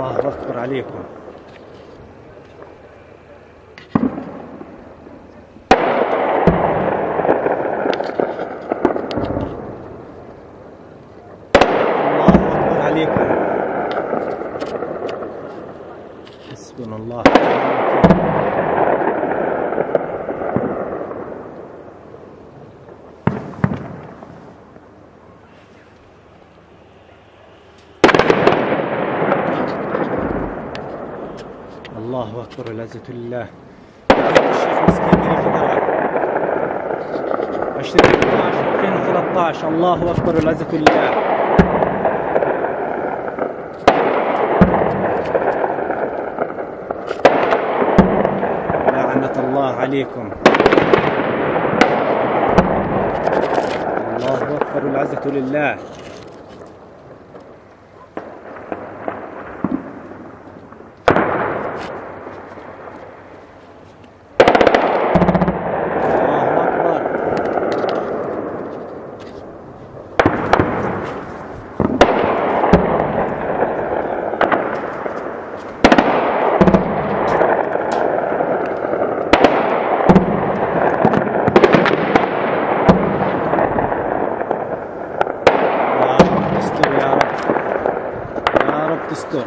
الله أكبر عليكم. الله أكبر عليكم. حسبنا الله ونعم الوكيل. الله أكبر والعزة لله. مدينة الشيخ مسكين في درعا 2012-2013. الله أكبر والعزة لله. لعنة الله عليكم. الله أكبر والعزة لله. تستر.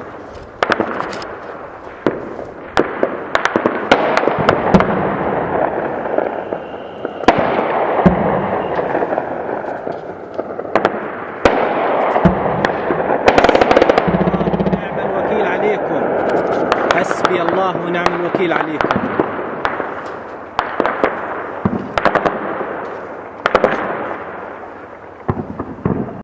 نعم الوكيل عليكم. حسبي الله ونعم الوكيل عليكم.